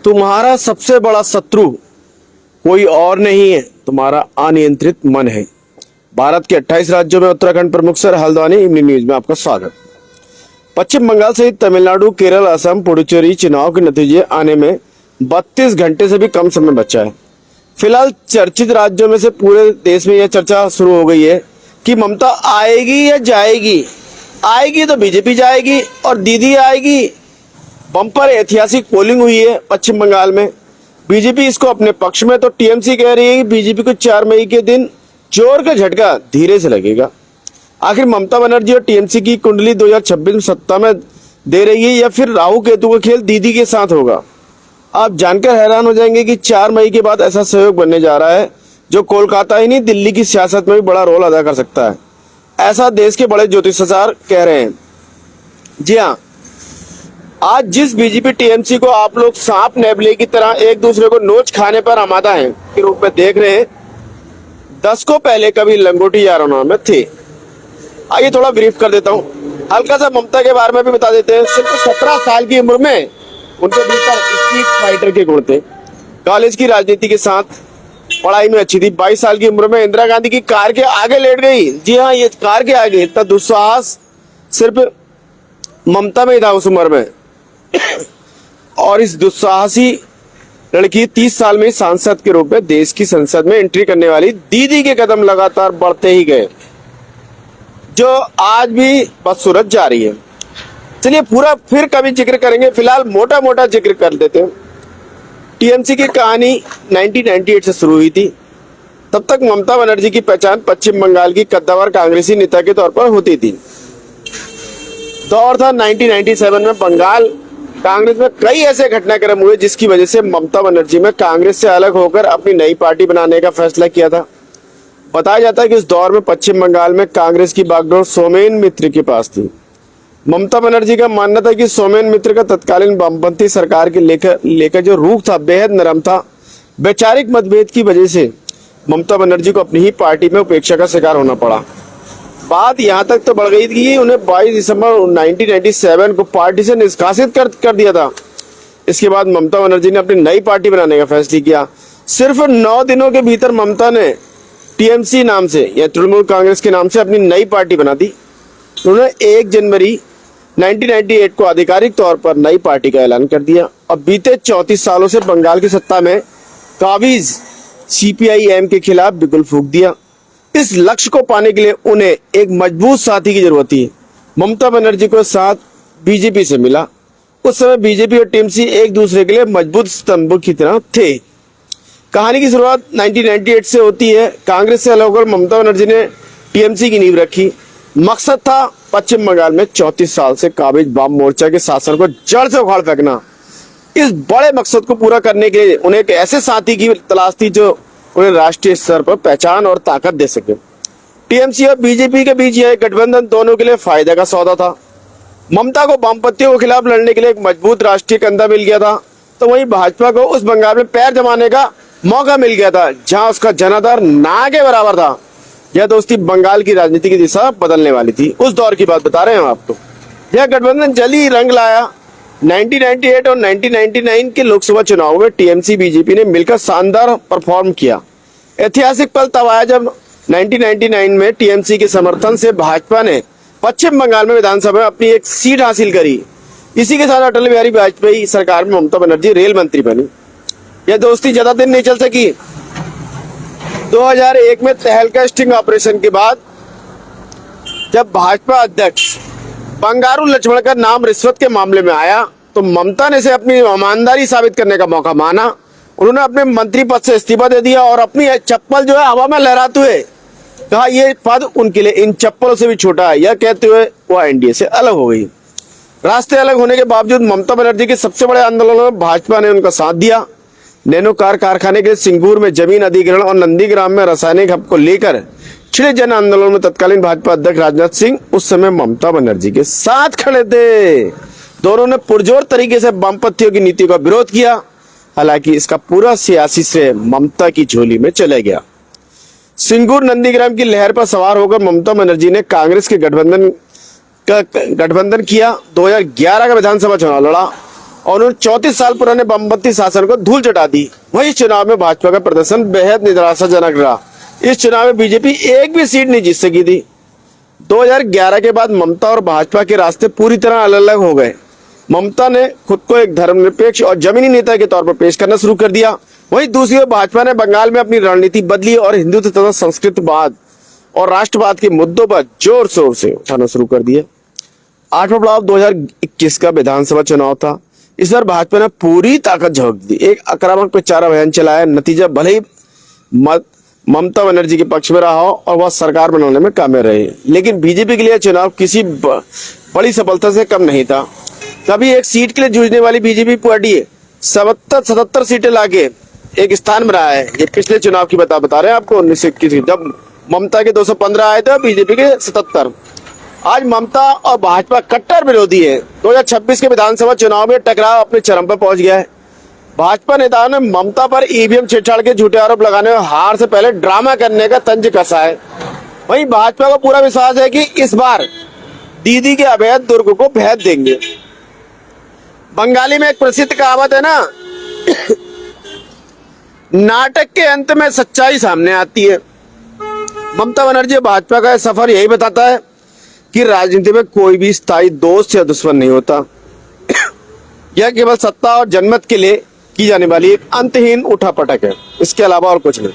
तुम्हारा सबसे बड़ा शत्रु कोई और नहीं है, तुम्हारा अनियंत्रित मन है। भारत के 28 राज्यों में उत्तराखंड प्रमुख सर हल्द्वानी इवनिंग न्यूज में आपका स्वागत। पश्चिम बंगाल सहित तमिलनाडु, केरल, असम, पुडुचेरी चुनाव के नतीजे आने में 32 घंटे से भी कम समय बचा है। फिलहाल चर्चित राज्यों में से पूरे देश में यह चर्चा शुरू हो गई है कि ममता आएगी या जाएगी। आएगी तो बीजेपी जाएगी और दीदी आएगी। बम्पर ऐतिहासिक पोलिंग हुई है पश्चिम बंगाल में। बीजेपी इसको अपने पक्ष में, तो टीएमसी कह रही है कि बीजेपी को 4 मई के दिन जोर का झटका धीरे से लगेगा। आखिर ममता बनर्जी और टीएमसी की कुंडली 2026 में सत्ता में दे रही है या फिर राहु केतु का खेल दीदी के साथ होगा? आप जानकर हैरान हो जाएंगे कि 4 मई के बाद ऐसा सहयोग बनने जा रहा है जो कोलकाता ही नहीं, दिल्ली की सियासत में भी बड़ा रोल अदा कर सकता है। ऐसा देश के बड़े ज्योतिषाचार्य कह रहे हैं। जी हाँ, आज जिस बीजेपी टीएमसी को आप लोग सांप नेबले की तरह एक दूसरे को नोच खाने पर आमादा है के रूप में देख रहे हैं, 10 को पहले कभी लंगोटी यारों में थे। आइए थोड़ा ब्रीफ कर देता हूँ, हल्का सा ममता के बारे में भी बता देते हैं। सिर्फ 17 साल की उम्र में उनके भीतर स्ट्रीट फाइटर के गुण थे। कॉलेज की राजनीति के साथ पढ़ाई में अच्छी थी। 22 साल की उम्र में इंदिरा गांधी की कार के आगे लेट गई। जी हाँ, ये कार के आगे इतना दुस्साहस सिर्फ ममता में ही था उस उम्र में। और इस दुस्साहसी लड़की 30 साल में सांसद के रूप में देश की संसद में एंट्री करने वाली दीदी के कदम लगातार बढ़ते ही गए, जो आज भी बदसूरत जारी है। चलिए पूरा फिर कभी जिक्र करेंगे, फिलहाल मोटा मोटा जिक्र कर देते हैं। टीएमसी की कहानी 1998 से शुरू हुई थी। तब तक ममता बनर्जी की पहचान पश्चिम बंगाल की कद्दावर कांग्रेसी नेता के तौर पर होती थी। दौर था 1997 में बंगाल कांग्रेस में कई ऐसे घटनाक्रम हुए जिसकी वजह से ममता बनर्जी में कांग्रेस से अलग होकर अपनी नई पार्टी बनाने का फैसला किया था। बताया जाता है कि इस दौर में पश्चिम बंगाल में कांग्रेस की बागडोर सोमेन मित्र के पास थी। ममता बनर्जी का मानना था कि सोमेन मित्र का तत्कालीन वामपंथी सरकार के लेकर जो रुख था बेहद नरम था। वैचारिक मतभेद की वजह से ममता बनर्जी को अपनी ही पार्टी में उपेक्षा का शिकार होना पड़ा। बात यहाँ तक तो बढ़ गई कि उन्हें 22 दिसंबर 1997 को पार्टी से निष्कासित कर दिया था। इसके बाद ममता बनर्जी ने अपनी नई पार्टी बनाने का फैसला किया। सिर्फ 9 दिनों के भीतर ममता ने टीएमसी नाम से या तृणमूल कांग्रेस के नाम से अपनी नई पार्टी बना दी। उन्होंने 1 जनवरी 1998 को आधिकारिक तौर पर नई पार्टी का ऐलान कर दिया। अब बीते 34 सालों से बंगाल की सत्ता में काबिज सीपीआई-एम के खिलाफ बिगुल फूंक दिया। इस लक्ष्य को पाने के लिए उन्हें एक मजबूत साथी की जरूरत थी। ममता बनर्जी को साथ बीजेपी से मिला। उस समय बीजेपी और टीएमसी एक दूसरे के लिए मजबूत स्तंभ की तरह थे। कहानी की शुरुआत 1998 से होती है। कांग्रेस से अलग होकर ममता बनर्जी ने टीएमसी की नींव रखी। मकसद था पश्चिम बंगाल में 34 साल से काबिज वाम मोर्चा के शासन को जड़ से उखाड़ फेंकना। इस बड़े मकसद को पूरा करने के लिए उन्हें एक ऐसे साथी की तलाश थी जो उन्हें राष्ट्रीय स्तर पर पहचान और ताकत दे सके। टीएमसी और बीजेपी के बीच यह गठबंधन दोनों के लिए फायदे का सौदा था। ममता को वामपंथियों के खिलाफ लड़ने के लिए एक मजबूत राष्ट्रीय कंधा मिल गया था, तो वहीं भाजपा को उस बंगाल में पैर जमाने का मौका मिल गया था जहां उसका जनाधार ना के बराबर था। यह दोस्ती बंगाल की राजनीति की दिशा बदलने वाली थी। उस दौर की बात बता रहे हैं हम आपको। यह गठबंधन जल्दी रंग लाया। 1998 और 1999 के लोकसभा चुनाव में टीएमसी बीजेपी ने मिलकर शानदार परफॉर्म किया। ऐतिहासिक पल तब आया जब 1999 में टीएमसी के समर्थन से भाजपा ने पश्चिम बंगाल में विधानसभा में अपनी एक सीट हासिल करी। इसी के साथ अटल बिहारी वाजपेयी सरकार में ममता बनर्जी रेल मंत्री बनी। यह दोस्ती ज्यादा दिन नहीं चल सकी। 2001 में तहलका स्टिंग ऑपरेशन के बाद जब भाजपा अध्यक्ष बंगारू लक्ष्मण का नाम रिश्वत के मामले में आया तो ममता ने इसे अपनी ईमानदारी साबित करने का मौका माना। उन्होंने अपने मंत्री पद से इस्तीफा दे दिया और अपनी चप्पल जो है हवा में लहराते हुए कहा यह पद उनके लिए इन चप्पलों से भी छोटा है। यह कहते हुए वह एनडीए से अलग हो गई। रास्ते अलग होने के बावजूद ममता बनर्जी के सबसे बड़े आंदोलनों में भाजपा ने उनका साथ दिया। नैनो कार कारखाने के सिंगूर में जमीन अधिग्रहण और नंदीग्राम में रासायनिक हब को लेकर छिड़े जन आंदोलन में तत्कालीन भाजपा अध्यक्ष राजनाथ सिंह उस समय ममता बनर्जी के साथ खड़े थे। दोनों ने पुरजोर तरीके से वामपंथियों की नीति का विरोध किया। हालांकि इसका पूरा सियासी श्रेय ममता की झोली में चला गया। सिंगूर नंदीग्राम की लहर पर सवार होकर ममता बनर्जी ने कांग्रेस के गठबंधन किया। 2011 का विधानसभा चुनाव लड़ा और उन्होंने 34 साल पुराने वामपंथी शासन को धूल चटा दी। वही चुनाव में भाजपा का प्रदर्शन बेहद निराशाजनक रहा। इस चुनाव में बीजेपी एक भी सीट नहीं जीत सकी थी। 2011 के बाद ममता और भाजपा के रास्ते पूरी तरह अलग अलग हो गए। ममता ने खुद को एक धर्मनिरपेक्ष और जमीनी नेता के तौर पर पेश करना शुरू कर दिया। वहीं दूसरी ओर भाजपा ने बंगाल में अपनी रणनीति बदली और हिंदुत्व तथा संस्कृतवाद और राष्ट्रवाद के मुद्दों पर जोर शोर से उठाना शुरू कर दिया। 8वां पड़ाव 2021 का विधानसभा चुनाव था। इस बार भाजपा ने पूरी ताकत झोंक दी, एक आक्रामक प्रचार अभियान चलाया। नतीजा भले ही ममता बनर्जी के पक्ष में रहा हो और वह सरकार बनाने में कामयाब रहे, लेकिन बीजेपी के लिए चुनाव किसी बड़ी सफलता से कम नहीं था। कभी एक सीट के लिए जूझने वाली बीजेपी पार्टी 77 सीटें लाके एक स्थान बनाया है। ये पिछले चुनाव की बता रहे हैं आपको, 1921 जब ममता के 215 आए थे, बीजेपी के 77। आज ममता और भाजपा कट्टर विरोधी है। 2026 के विधानसभा चुनाव में टकराव अपने चरम पर पहुंच गया है। भाजपा नेताओं ने ममता पर ईवीएम छेड़छाड़ के झूठे आरोप लगाने और हार से पहले ड्रामा करने का तंज कसा है। वहीं भाजपा को पूरा विश्वास है कि इस बार दीदी के अवैध दुर्ग को भेद देंगे। बंगाली में एक प्रसिद्ध कहावत है ना, नाटक के अंत में सच्चाई सामने आती है। ममता बनर्जी भाजपा का सफर यही बताता है कि राजनीति में कोई भी स्थायी दोस्त या दुश्मन नहीं होता। यह केवल सत्ता और जनमत के लिए की जाने वाली एक अंतहीन उठापटक है, इसके अलावा और कुछ नहीं।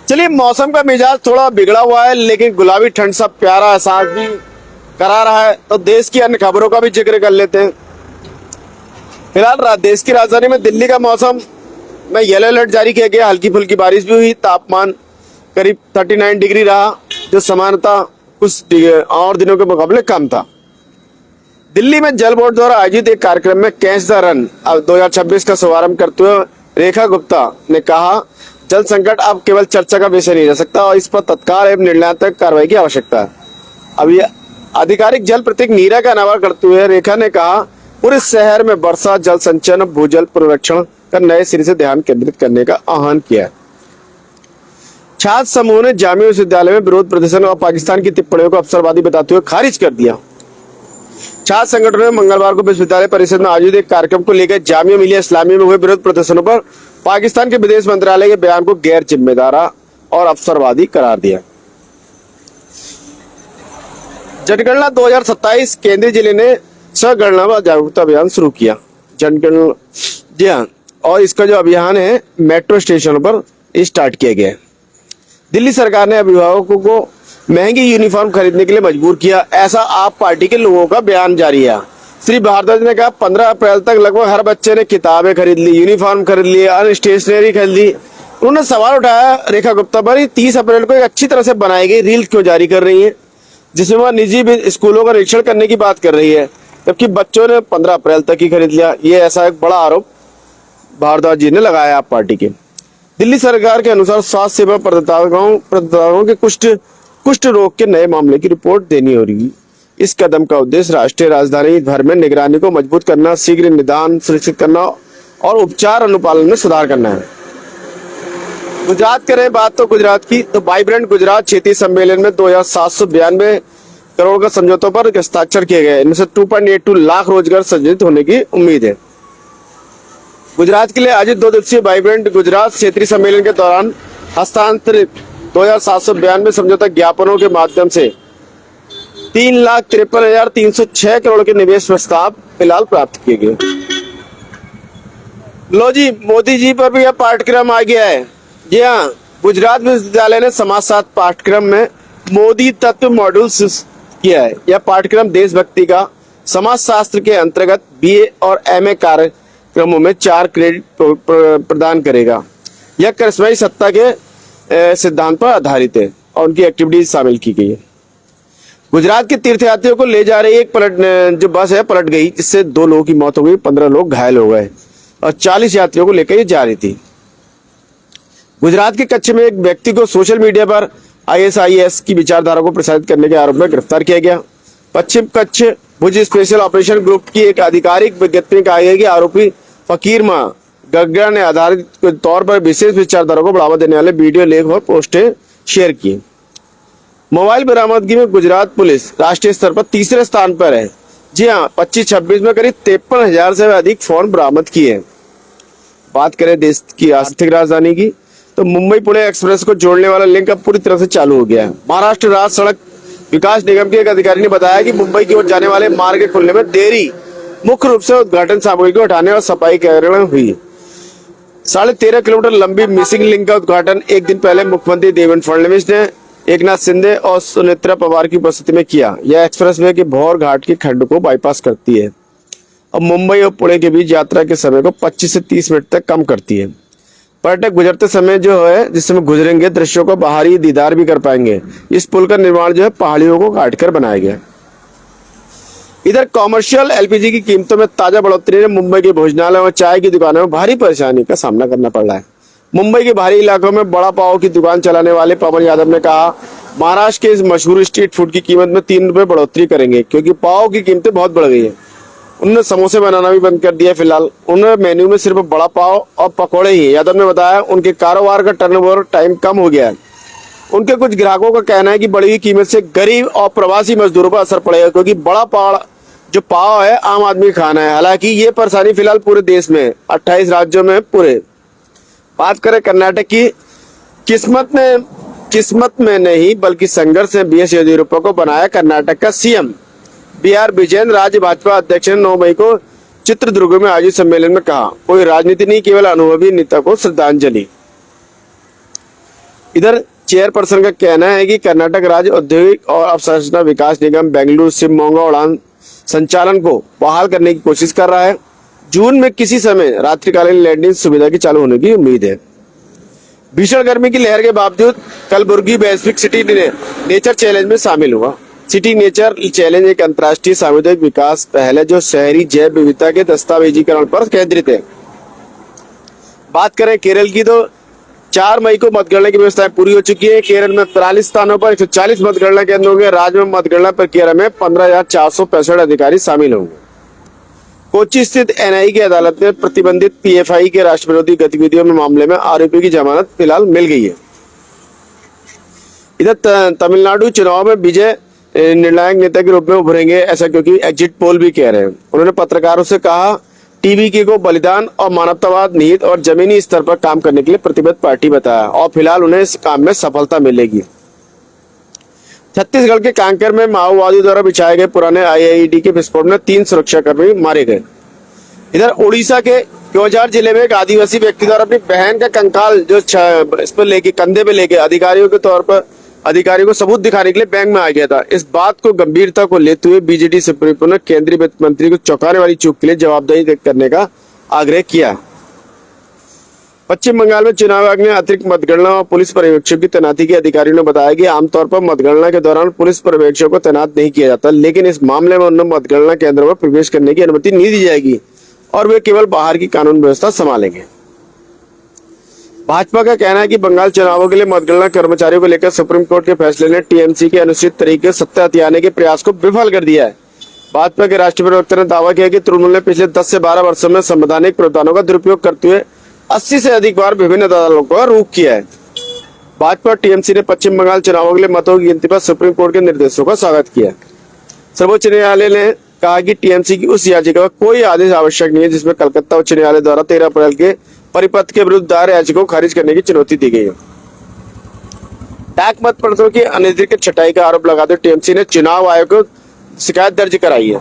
चलिए, मौसम का मिजाज थोड़ा बिगड़ा हुआ है, लेकिन गुलाबी ठंड सा प्यारा एहसास भी करा रहा है। तो देश की अन्य खबरों का भी जिक्र कर लेते हैं। फिलहाल देश की राजधानी में दिल्ली का मौसम में येलो अलर्ट जारी किया गया। हल्की फुल्की बारिश भी हुई। तापमान करीब 39 डिग्री रहा, जो सामान्यतः कुछ और दिनों के मुकाबले कम था। दिल्ली में जल बोर्ड द्वारा आयोजित एक कार्यक्रम में कैच द रन 2026 का शुभारंभ करते हुए रेखा गुप्ता ने कहा, जल संकट अब केवल चर्चा का विषय नहीं रह सकता और इस पर तत्काल एवं निर्णयात्मक कार्रवाई की आवश्यकता है। अब ये आधिकारिक जल प्रतीक नीरा का अनावरण करते हुए रेखा ने कहा, पूरे शहर में वर्षा जल संचयन भूजल पुनरीक्षण का नए सिरे से ध्यान केंद्रित करने का आह्वान किया है। छात्र समूह ने जामिया विश्वविद्यालय में विरोध प्रदर्शन और पाकिस्तान की टिप्पणियों को अवसरवादी बताते हुए खारिज कर दिया। छात्र संगठनों ने मंगलवार को विश्वविद्यालय परिषद में आयोजित एक कार्यक्रम को लेकर जामिया मिलिया इस्लामिया में हुए विरोध प्रदर्शनों पर पाकिस्तान के विदेश मंत्रालय के बयान को गैर जिम्मेदार और अवसरवादी करार दिया। जनगणना 2027 केंद्रीय जिले ने स्वगणना व जागरूकता अभियान शुरू किया। जनगणना, जी हाँ, और इसका जो अभियान है मेट्रो स्टेशनों पर स्टार्ट किया गया है। दिल्ली सरकार ने अभिभावकों को महंगी यूनिफॉर्म खरीदने के लिए मजबूर किया, ऐसा आप पार्टी के लोगों का बयान जारी है। श्री भारद्वाज ने कहा, 15 अप्रैल तक लगभग हर बच्चे ने किताबें खरीद ली, यूनिफॉर्म खरीद ली, अन्य स्टेशनरी खरीद ली। उन्होंने सवाल उठाया रेखा गुप्ता पर, 30 अप्रैल को एक अच्छी तरह से बनाई गई रील क्यों जारी कर रही है, जिसमें वह निजी स्कूलों का निरीक्षण करने की बात कर रही है, जबकि बच्चों ने 15 अप्रैल तक ही खरीद लिया। ये ऐसा एक बड़ा आरोप भारद्वाज जी ने लगाया आप पार्टी के। दिल्ली सरकार के अनुसार स्वास्थ्य सेवा प्रदाताओं के कुष्ठ रोग के नए मामले की रिपोर्ट देनी होगी। इस कदम का उद्देश्य राष्ट्रीय राजधानी भर में निगरानी को मजबूत करना, शीघ्र निदान सुनिश्चित करना और उपचार अनुपालन में सुधार करना है। गुजरात करें बात तो गुजरात की, तो वाइब्रेंट गुजरात क्षेत्रीय सम्मेलन में 2792 करोड़ का समझौतों पर हस्ताक्षर किए गए। इनमें से 2.82 लाख रोजगार सृजित होने की उम्मीद है। गुजरात के लिए आयोजित 2 दिवसीय वाइब्रेंट गुजरात क्षेत्रीय सम्मेलन के दौरान हस्तांतरित 2792 समझौता ज्ञापनों के माध्यम से 3,53,306 करोड़ के निवेश प्रस्ताव फिलहाल प्राप्त किए गए। लो जी, मोदी जी पर भी यह पाठ्यक्रम आ गया है। जी हाँ, गुजरात विश्वविद्यालय ने समाजशास्त्र पाठ्यक्रम में मोदी तत्व मॉड्यूल किया है। यह पाठ्यक्रम देशभक्ति का समाजशास्त्र के अंतर्गत बीए और एमए कार्यक्रमों में 4 क्रेडिट प्रदान करेगा। यह करिश्माई सत्ता के सिद्धांत पर आधारित है और उनकी एक्टिविटीज शामिल की गई है। गुजरात के तीर्थयात्रियों को ले जा रही एक जो बस है पलट गई, जिससे 2 लोगों की मौत हो गई, 15 लोग घायल हो गए और 40 यात्रियों को लेकर ये जा रही थी। गुजरात के कच्छ में एक व्यक्ति को सोशल मीडिया पर ISIS की विचारधारा को प्रसारित करने के आरोप में गिरफ्तार किया गया। पश्चिम Kutch Bhuj special operation group की एक आधिकारिक विज्ञप्ति में कहा गया कि आरोपी फकीर मां गग्गा ने आधारित तौर पर विशेष विचारधारा को बढ़ावा देने वाले वीडियो लेख और पोस्टें शेयर की। मोबाइल बरामदगी में गुजरात पुलिस राष्ट्रीय स्तर पर 3रे स्थान पर है। जी हाँ, 25-26 में करीब 53,000 से अधिक फोन बरामद किए हैं। बात करें देश की आर्थिक राजधानी की, तो मुंबई पुणे एक्सप्रेस को जोड़ने वाला लिंक अब पूरी तरह से चालू हो गया है। महाराष्ट्र राज्य सड़क विकास निगम के एक अधिकारी ने बताया कि मुंबई की ओर जाने वाले मार्ग के खुलने में देरी मुख्य रूप से उद्घाटन सामग्री को हटाने और सफाई कार्य में हुई। 13.5 किलोमीटर लंबी मिसिंग लिंक का उद्घाटन एक दिन पहले मुख्यमंत्री देवेंद्र फडणवीस ने एकनाथ शिंदे और सुनेत्रा पवार की उपस्थिति में किया। यह एक्सप्रेसवे के भौर घाट के खंड को बाईपास करती है और मुंबई और पुणे के बीच यात्रा के समय को 25 से 30 मिनट तक कम करती है। पर्यटक गुजरते समय जो है जिसमें गुजरेंगे दृश्यों को बाहरी दीदार भी कर पाएंगे। इस पुल का निर्माण जो है पहाड़ियों को काटकर बनाया गया। इधर कॉमर्शियल एलपीजी की कीमतों में ताजा बढ़ोतरी ने मुंबई के भोजनालय और चाय की दुकानों में भारी परेशानी का सामना करना पड़ रहा है। मुंबई के बाहरी इलाकों में बड़ा पाव की दुकान चलाने वाले पवन यादव ने कहा, महाराष्ट्र के इस मशहूर स्ट्रीट फूड की कीमत में 3 रुपए बढ़ोतरी करेंगे क्योंकि पाव की कीमतें बहुत बढ़ गई है। उन्होंने समोसे बनाना भी बंद कर दिया। फिलहाल उन्होंने मेन्यू में सिर्फ बड़ा पाव और पकौड़े ही। यादव ने बताया उनके कारोबार का टर्नओवर टाइम कम हो गया है। उनके कुछ ग्राहकों का कहना है कि बढ़ी हुई कीमत से गरीब और प्रवासी मजदूरों पर असर पड़ेगा क्योंकि बड़ा पाव जो पाव है आम आदमी खाना है। हालांकि ये परेशानी फिलहाल पूरे देश में 28 राज्यों में पूरे। बात करें कर्नाटक की, किस्मत में नहीं बल्कि संघर्ष ने बीएस येदियुरप्पा को बनाया कर्नाटक का सीएम। बिहार विजयन राज्य भाजपा अध्यक्ष ने 9 मई को चित्रदुर्ग में आयोजित सम्मेलन में कहा, कोई राजनीति नहीं केवल अनुभवी नेता को श्रद्धांजलि। इधर चेयरपर्सन का कहना है कि कर्नाटक राज्य औद्योगिक और अवसंरचना विकास निगम बेंगलुरु शिवमोगा उड़ान संचालन को बहाल करने की कोशिश कर रहा है। जून में किसी समय रात्रिकालीन लैंडिंग सुविधा की चालू होने की उम्मीद है। भीषण गर्मी की लहर के बावजूद कलबुर्गी वैश्विक सिटी नेचर चैलेंज में शामिल हुआ। सिटी नेचर चैलेंज एक अंतर्राष्ट्रीय सामुदायिक विकास पहल है जो शहरी जैव विविधता के दस्तावेजीकरण पर केंद्रित है। बात करें केरल की, तो 4 मई को मतगणना की व्यवस्थाएं पूरी हो चुकी है। केरल में 43 स्थानों पर 140 मतगणना केंद्र होंगे। राज्य में मतगणना प्रक्रिया में 15,465 अधिकारी शामिल होंगे। कोच्चि स्थित एनआई की अदालत ने प्रतिबंधित पीएफआई के राष्ट्र विरोधी गतिविधियों में मामले में आरोपी की जमानत फिलहाल मिल गई है। इधर तमिलनाडु चुनाव में विजय निर्णायक नेता के रूप में उभरेंगे, ऐसा क्योंकि एग्जिट पोल भी कह रहे हैं। उन्होंने पत्रकारों से कहा, टीवीके को बलिदान और मानवतावाद निहित और जमीनी स्तर पर काम करने के लिए प्रतिबद्ध पार्टी बताया और फिलहाल उन्हें इस काम में सफलता मिलेगी। छत्तीसगढ़ के कांकेर में माओवादियों द्वारा बिछाए गए पुराने आईईडी के विस्फोट में 3 सुरक्षाकर्मी मारे गए। इधर उड़ीसा के क्योंझार जिले में एक आदिवासी व्यक्ति द्वारा अपनी बहन का कंकाल जो इस पर लेके कंधे पे लेके अधिकारियों को सबूत दिखाने के लिए बैंक में आ गया था। इस बात को गंभीरता को लेते हुए बीजेडी सुप्रीमो ने केंद्रीय वित्त मंत्री को चौंकाने वाली चूक के लिए जवाबदेही करने का आग्रह किया। पश्चिम बंगाल में चुनाव आयोग ने अतिरिक्त मतगणना और पुलिस पर्यवेक्षक की तैनाती के अधिकारियों ने बताया कि आमतौर पर मतगणना के दौरान पुलिस पर्यवेक्षक को तैनात नहीं किया जाता, लेकिन इस मामले में उन्हें मतगणना केंद्रों में प्रवेश करने की अनुमति नहीं दी जाएगी और वे केवल बाहर की कानून व्यवस्था संभालेंगे। भाजपा का कहना है कि बंगाल चुनावों के लिए मतगणना कर्मचारियों को लेकर सुप्रीम कोर्ट के फैसले ने टीएमसी के अनुचित तरीके से सत्ता हथियाने के प्रयास को विफल कर दिया है। भाजपा के राष्ट्रीय प्रवक्ता ने दावा किया कि तृणमूल ने पिछले 10 से 12 वर्षों में संवैधानिक प्रावधानों का दुरुपयोग करते हुए 80 से अधिक बार विभिन्न अदालतों का रुख किया है। भाजपा और टीएमसी ने पश्चिम बंगाल चुनावों के लिए मतों की गिनती पर सुप्रीम कोर्ट के निर्देशों का स्वागत किया। सर्वोच्च न्यायालय ने कहा कि टीएमसी की उस याचिका का कोई आदेश आवश्यक नहीं है जिसमें कलकत्ता उच्च न्यायालय द्वारा 13 अप्रैल के परिपत्र के विरुद्ध दायर याचिका को खारिज करने की चुनौती दी गई है। डाक मत पत्रों की अनधिकृत छटाई का आरोप लगाते टीएमसी ने चुनाव आयोग को शिकायत दर्ज कराई है।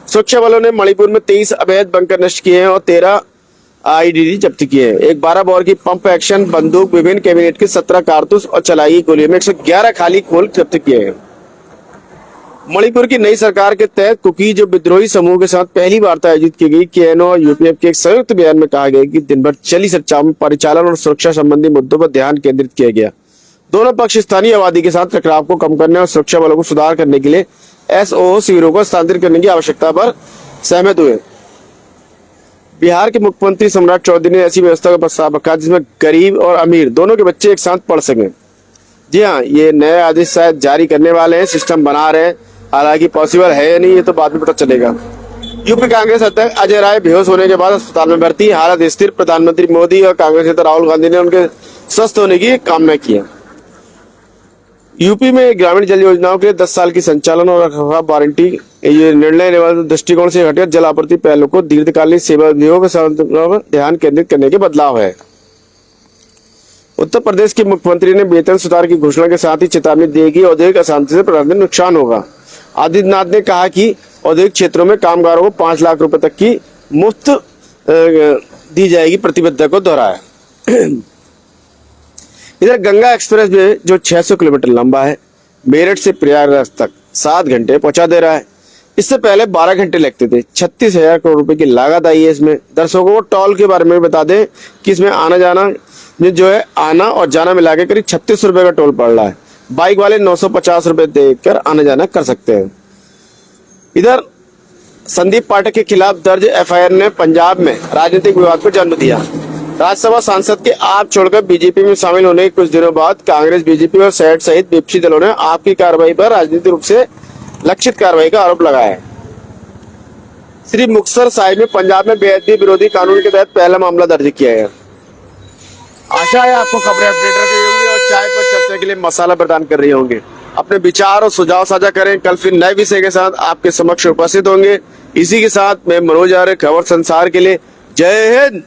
सुरक्षा बलों ने मणिपुर में 23 अवैध बंकर नष्ट किए हैं और 13 आईईडी जब्त किए हैं। एक 12 बोर की पंप एक्शन बंदूक, विभिन्न कैबिनेट की 17 कारतूस और चलाई गई गोलियों में 111 खाली खोल जब्त किए हैं। मणिपुर की नई सरकार के तहत कुकी जो विद्रोही समूह के साथ पहली वार्ता आयोजित की गई। केएनओ और यूपीएफ के एक संयुक्त बयान में कहा गया कि दिन भर चली चर्चाओं में परिचालन और सुरक्षा संबंधी मुद्दों पर ध्यान केंद्रित किया गया। दोनों पक्ष स्थानीय आबादी के साथ टकराव को कम करने और सुरक्षा बलों को सुधार करने के लिए एसओ शिविरों को स्थानांतरित करने की आवश्यकता पर सहमत हुए। बिहार के मुख्यमंत्री सम्राट चौधरी ने ऐसी व्यवस्था का प्रस्ताव रखा जिसमें गरीब और अमीर दोनों के बच्चे एक साथ पढ़ सकें। जी हाँ, ये नए आदेश शायद जारी करने वाले हैं, सिस्टम बना रहे हैं। हालांकि पॉसिबल है या नहीं ये तो बाद में पता चलेगा। यूपी कांग्रेस अध्यक्ष अजय राय बेहोश होने के बाद अस्पताल में भर्ती, हालत स्थिर। प्रधानमंत्री मोदी और कांग्रेस नेता राहुल गांधी ने उनके स्वस्थ होने की कामना की है। यूपी में ग्रामीण जल योजनाओं के लिए 10 साल की संचालन और रखरखाव वारंटी ये निर्णय दृष्टिकोण से हटकर जल आपूर्ति पहलों को दीर्घकालीन सेवा उद्योग पर ध्यान केंद्रित करने के बदलाव है। उत्तर प्रदेश के मुख्यमंत्री ने वेतन सुधार की घोषणा के साथ ही चेतावनी दी कि औद्योगिक अशांति से प्रबंधन नुकसान होगा। आदित्यनाथ ने कहा कि औद्योगिक क्षेत्रों में कामगारों को 5 लाख रुपए तक की मुफ्त दी जाएगी प्रतिबद्धता को दोहराया। इधर गंगा एक्सप्रेस वे जो 600 किलोमीटर लंबा है, मेरठ से प्रयागराज तक 7 घंटे पहुंचा दे रहा है। इससे पहले 12 घंटे लगते थे। 36,000 करोड़ रुपए की लागत आई है इसमें। दर्शकों को टोल के बारे में बता दें कि इसमें आना जाना जो है, आना और जाना मिला के करीब 36 रुपए का टोल पड़ रहा है। बाइक वाले 950 रुपए देकर आना जाना कर सकते हैं। इधर संदीप पाठक के खिलाफ दर्ज एफआईआर ने पंजाब में राजनीतिक विवाद को जन्म दिया। राज्यसभा सांसद के आप छोड़कर बीजेपी में शामिल होने के कुछ दिनों बाद कांग्रेस, बीजेपी और सैट सहित विपक्षी दलों ने आपकी कार्रवाई पर राजनीतिक रूप से लक्षित कार्रवाई का आरोप लगाया है। श्री मुक्तसर साहिब में पंजाब में बेअदबी विरोधी कानून के तहत पहला मामला दर्ज किया है। आशा है आपको खबरें अपडेट रखी होंगी और चाय पर चर्चा के लिए मसाला प्रदान कर रही होंगे। अपने विचार और सुझाव साझा करें। कल फिर नए विषय के साथ आपके समक्ष उपस्थित होंगे। इसी के साथ मैं मनोज आर्य, खबर संसार के लिए जय हिंद।